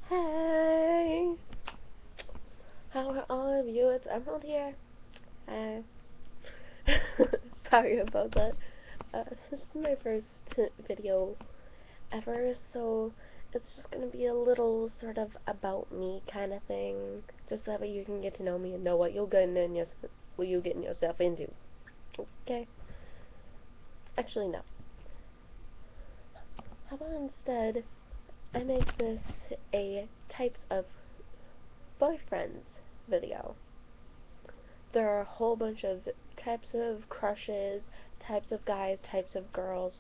Hey! How are all of you? It's Emerald here. Hi. Sorry about that. This is my first video ever, so it's just gonna be a little sort of about me kind of thing. Just that way you can get to know me and know what you're getting yourself into. Okay? Actually, no. How about instead I make this a types of boyfriends video? There are a whole bunch of types of crushes, types of guys, types of girls.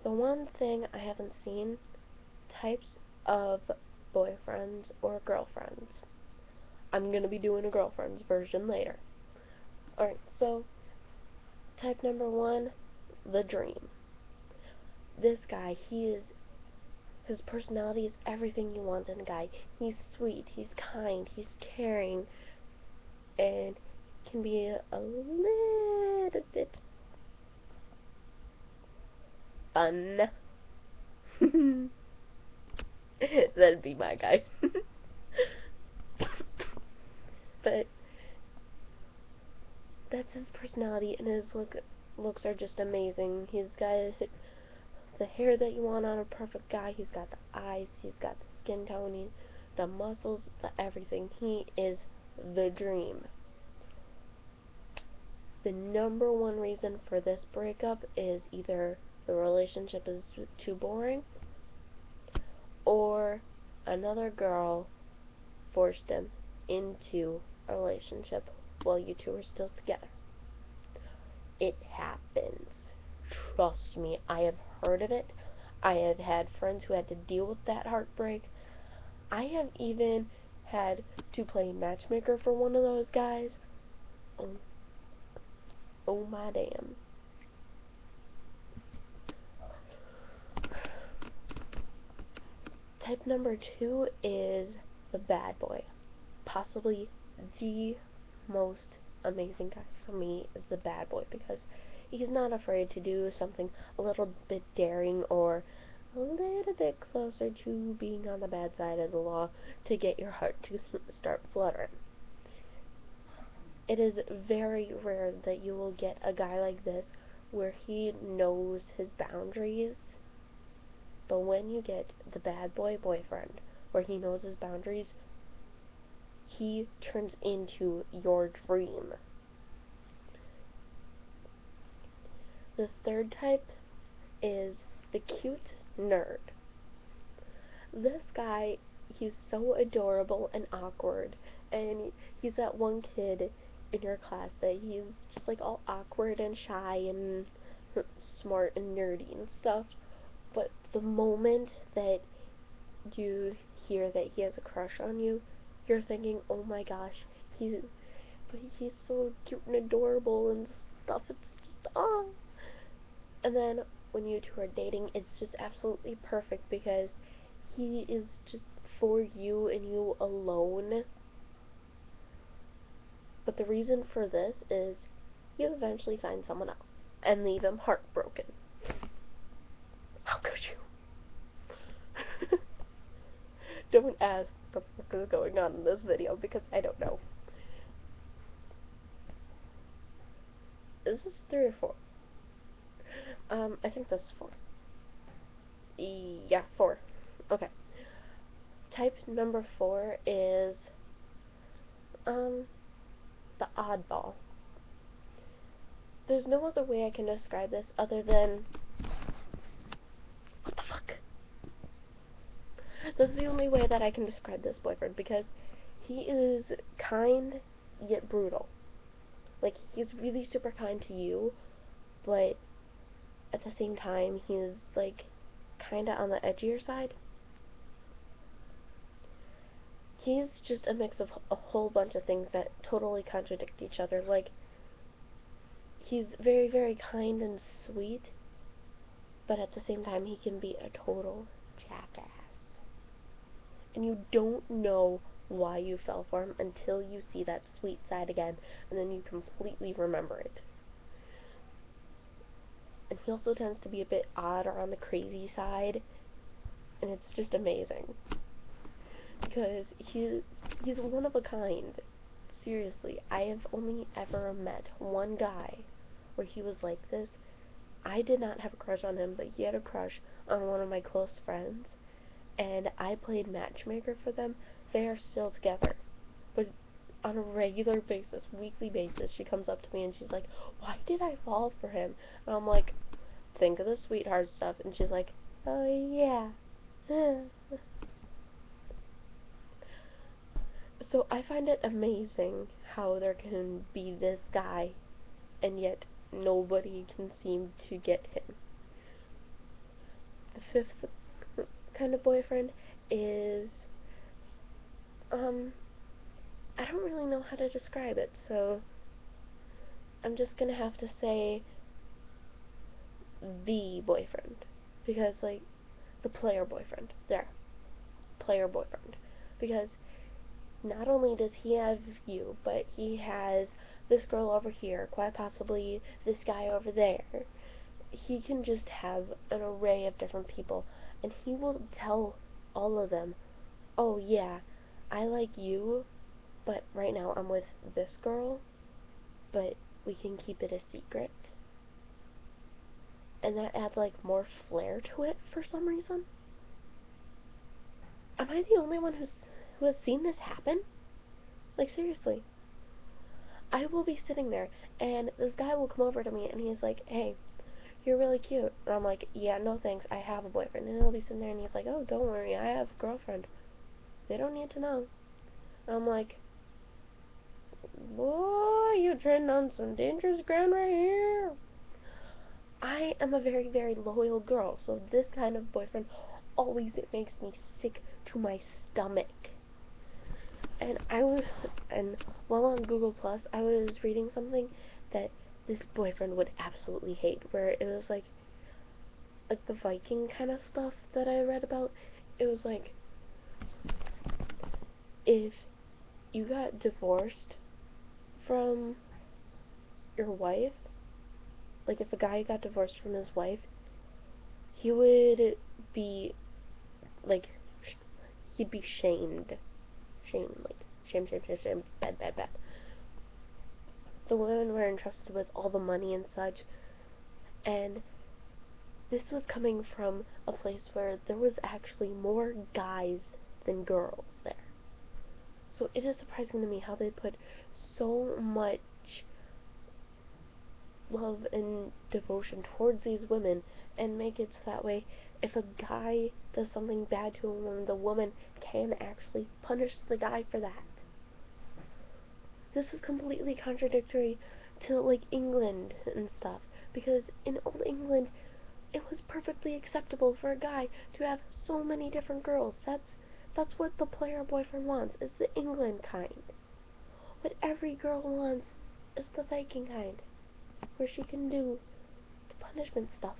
The one thing I haven't seen, types of boyfriends or girlfriends. I'm going to be doing a girlfriend's version later. Alright, so type number one, the dream. This guy, his personality is everything you want in a guy. He's sweet, he's kind, he's caring, and can be a little bit fun. That'd be my guy. But that's his personality, and his looks are just amazing. He's got the hair that you want on a perfect guy. He's got the eyes. He's got the skin tone. The muscles. The everything. He is the dream. The number one reason for this breakup is either the relationship is too boring, or another girl forced him into a relationship while you two are still together. It happens. Trust me, I have heard of it. I have had friends who had to deal with that heartbreak. I have even had to play matchmaker for one of those guys. Oh my damn. Type number two is the bad boy. Possibly the most amazing guy for me is the bad boy, because he's not afraid to do something a little bit daring or a little bit closer to being on the bad side of the law to get your heart to start fluttering. It is very rare that you will get a guy like this where he knows his boundaries, but when you get the bad boy boyfriend where he knows his boundaries, he turns into your dream. The third type is the cute nerd. This guy, he's so adorable and awkward, and he's that one kid in your class that he's just like all awkward and shy and smart and nerdy and stuff, but the moment that you hear that he has a crush on you, you're thinking, oh my gosh, he's so cute and adorable and stuff. It's just, oh. And then when you two are dating, it's just absolutely perfect because he is just for you and you alone. But the reason for this is you eventually find someone else and leave him heartbroken. How could you? Don't ask what the fuck is going on in this video because I don't know. Is this 3 or 4? I think this is 4. Yeah, 4. Okay. Type number 4 is, the oddball. There's no other way I can describe this other than, what the fuck? That's the only way that I can describe this boyfriend, because he is kind yet brutal. Like, he's really super kind to you, but at the same time, he's, like, kinda on the edgier side. He's just a mix of a whole bunch of things that totally contradict each other. Like, he's very, very kind and sweet, but at the same time, he can be a total jackass. And you don't know why you fell for him until you see that sweet side again, and then you completely remember it. And he also tends to be a bit odd or on the crazy side, and it's just amazing. because he's one of a kind. Seriously, I have only ever met one guy where he was like this. I did not have a crush on him, but he had a crush on one of my close friends, and I played matchmaker for them. They are still together, but on a regular basis, weekly basis, she comes up to me and she's like, "Why did I fall for him?" And I'm like, "Think of the sweetheart stuff." And she's like, "Oh yeah." So I find it amazing how there can be this guy and yet nobody can seem to get him. The fifth kind of boyfriend is, I don't really know how to describe it, so I'm just gonna have to say the boyfriend. Because, like, the player boyfriend. There. Player boyfriend. Because not only does he have you, but he has this girl over here, quite possibly this guy over there. He can just have an array of different people, and he will tell all of them, "Oh yeah, I like you, but right now I'm with this girl, but we can keep it a secret." And that adds like more flair to it for some reason. Am I the only one who has seen this happen? Like, seriously. I will be sitting there, and this guy will come over to me, and he's like, "Hey, you're really cute." And I'm like, "Yeah, no thanks, I have a boyfriend." And he'll be sitting there, and he's like, "Oh, don't worry, I have a girlfriend. They don't need to know." And I'm like, "Boy, you're treading on some dangerous ground right here." I am a very, very loyal girl, so this kind of boyfriend always, it makes me sick to my stomach. And while on Google Plus, I was reading something that this boyfriend would absolutely hate, where it was like the Viking kind of stuff that I read about. It was like, if you got divorced from your wife, like if a guy got divorced from his wife, he would be like, he'd be shamed. Like, shame, bad. The women were entrusted with all the money and such, and this was coming from a place where there was actually more guys than girls there. So it is surprising to me how they put so much love and devotion towards these women and make it so that way if a guy does something bad to a woman, the woman can actually punish the guy for that. This is completely contradictory to, like, England and stuff, because in old England, it was perfectly acceptable for a guy to have so many different girls. That's what the player boyfriend wants, is the England kind. What every girl wants is the Viking kind, where she can do the punishment stuff,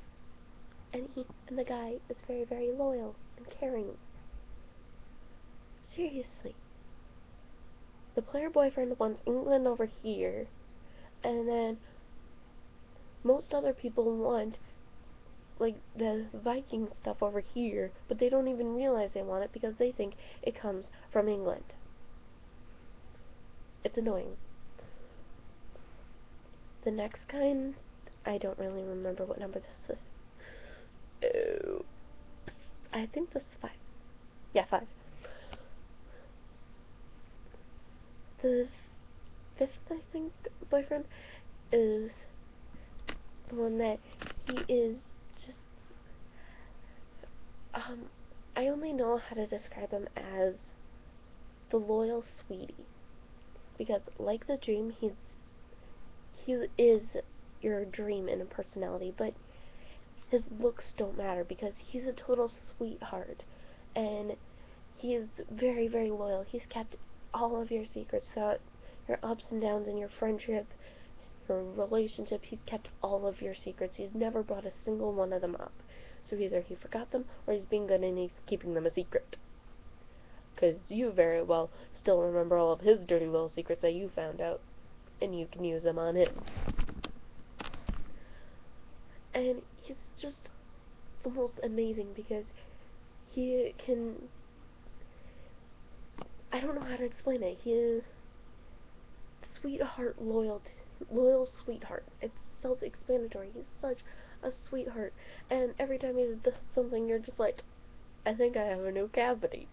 and the guy is very, very loyal and caring. Seriously. The player boyfriend wants England over here, and then most other people want, like, the Viking stuff over here, but they don't even realize they want it because they think it comes from England. It's annoying. The next kind, I don't really remember what number this is. Oh, I think this is 5. Yeah, 5. The fifth, I think, boyfriend is the one that he is just, I only know how to describe him as the loyal sweetie. Because, like the dream, he is your dream in a personality, but his looks don't matter because he's a total sweetheart, and he is very, very loyal. He's kept all of your secrets, so your ups and downs in your friendship, your relationship, he's kept all of your secrets. He's never brought a single one of them up. So either he forgot them, or he's being good and he's keeping them a secret. Because you very well still remember all of his dirty little secrets that you found out, and you can use them on him. And he's just the most amazing because he can I don't know how to explain it. He is sweetheart loyal sweetheart. It's self-explanatory. He's such a sweetheart, and every time he does something, you're just like, I think I have a new cavity.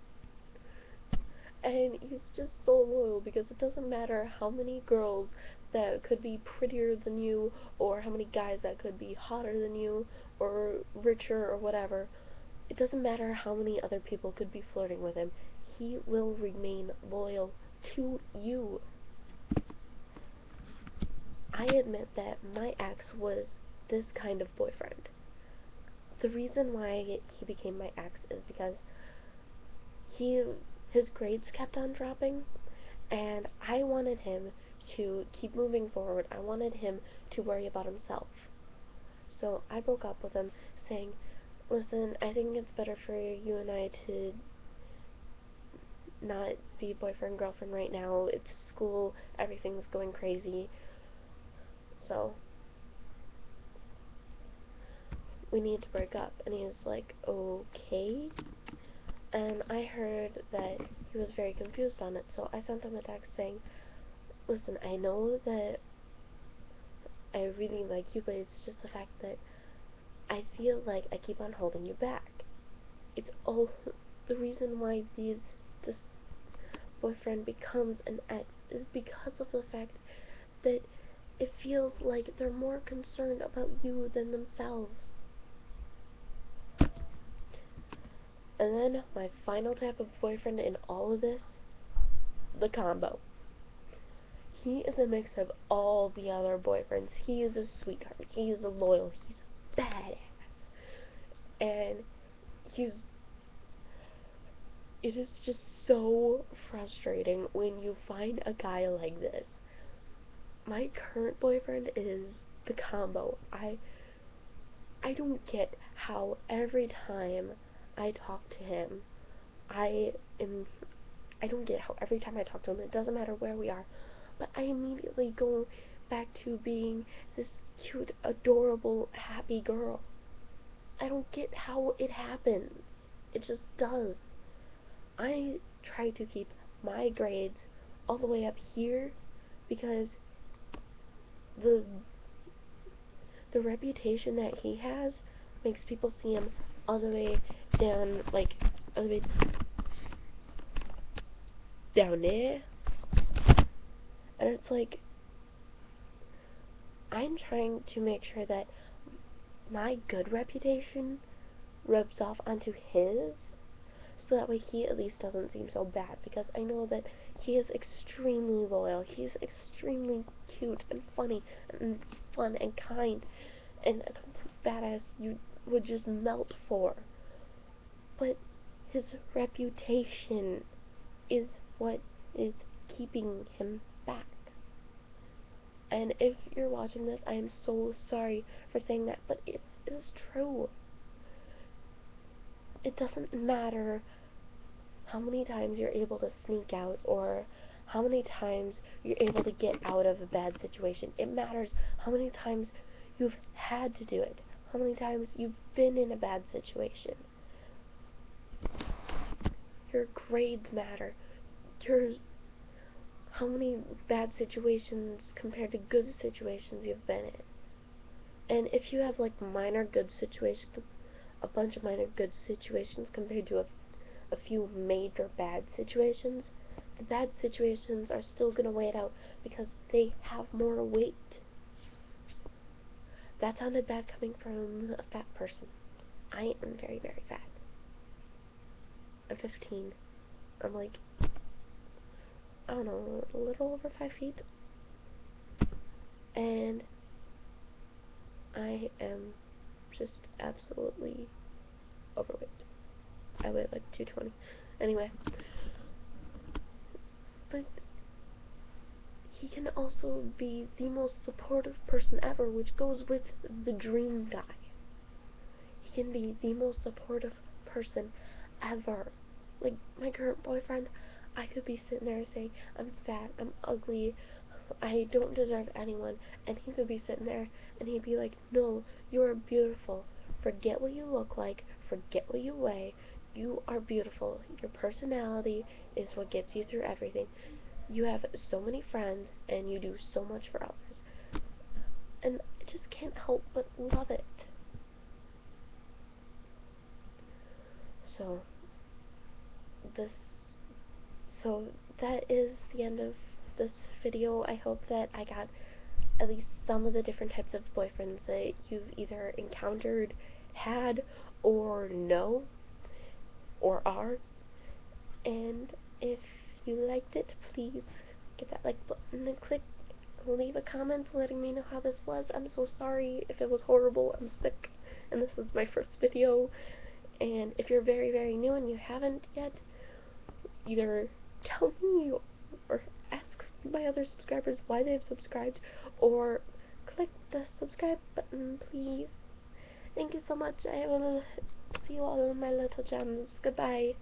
And he's just so loyal because it doesn't matter how many girls that could be prettier than you, or how many guys that could be hotter than you, or richer, or whatever. It doesn't matter how many other people could be flirting with him. He will remain loyal to you. I admit that my ex was this kind of boyfriend. The reason why he became my ex is because he his grades kept on dropping, and I wanted him to keep moving forward. I wanted him to worry about himself. So I broke up with him saying, listen, I think it's better for you and I to not be boyfriend girlfriend right now. It's school, everything's going crazy. So we need to break up. And he was like, okay. And I heard that he was very confused on it, so I sent him a text saying, listen, I know that I really like you, but it's just the fact that I feel like I keep on holding you back. It's all the reason why this boyfriend becomes an ex is because of the fact that it feels like they're more concerned about you than themselves. And then my final type of boyfriend in all of this, the combo. He is a mix of all the other boyfriends. He is a sweetheart. He is a loyal. He's a badass. And he's it is just so frustrating when you find a guy like this. My current boyfriend is the combo. I don't get how every time I talk to him, I am I don't get how every time I talk to him, it doesn't matter where we are, but I immediately go back to being this cute, adorable, happy girl. I don't get how it happens. It just does. I try to keep my grades all the way up here because the the reputation that he has makes people see him all the way down, like all the way down there. And it's like, I'm trying to make sure that my good reputation rubs off onto his, so that way he at least doesn't seem so bad, because I know that he is extremely loyal, he's extremely cute and funny and fun and kind and a complete badass you would just melt for. But his reputation is what is keeping him back. And if you're watching this, I am so sorry for saying that, but it is true. It doesn't matter how many times you're able to sneak out, or how many times you're able to get out of a bad situation. It matters how many times you've had to do it, how many times you've been in a bad situation. Your grades matter. How many bad situations compared to good situations you've been in. And if you have like minor good situations, a bunch of minor good situations compared to a few major bad situations, the bad situations are still going to weigh it out because they have more weight. That sounded bad coming from a fat person. I am very, very fat. I'm 15. I'm like, I don't know, a little over 5 feet. And I am just absolutely overweight. I weigh like 220. Anyway. But he can also be the most supportive person ever, which goes with the dream guy. He can be the most supportive person ever. Like, my current boyfriend, I could be sitting there saying, I'm fat, I'm ugly, I don't deserve anyone, and he could be sitting there, and he'd be like, no, you're beautiful, forget what you look like, forget what you weigh, You are beautiful. Your personality is what gets you through everything. You have so many friends, and you do so much for others. And I just can't help but love it. So, this, so that is the end of this video. I hope that I got at least some of the different types of boyfriends that you've either encountered, had, or know, or are. And if you liked it, please get that like button and leave a comment letting me know how this was. I'm so sorry if it was horrible. I'm sick, and this is my first video. And if you're very, very new and you haven't yet, either tell me or ask my other subscribers why they've subscribed, or click the subscribe button, please. Thank you so much. I will see you all in my little gems. Goodbye.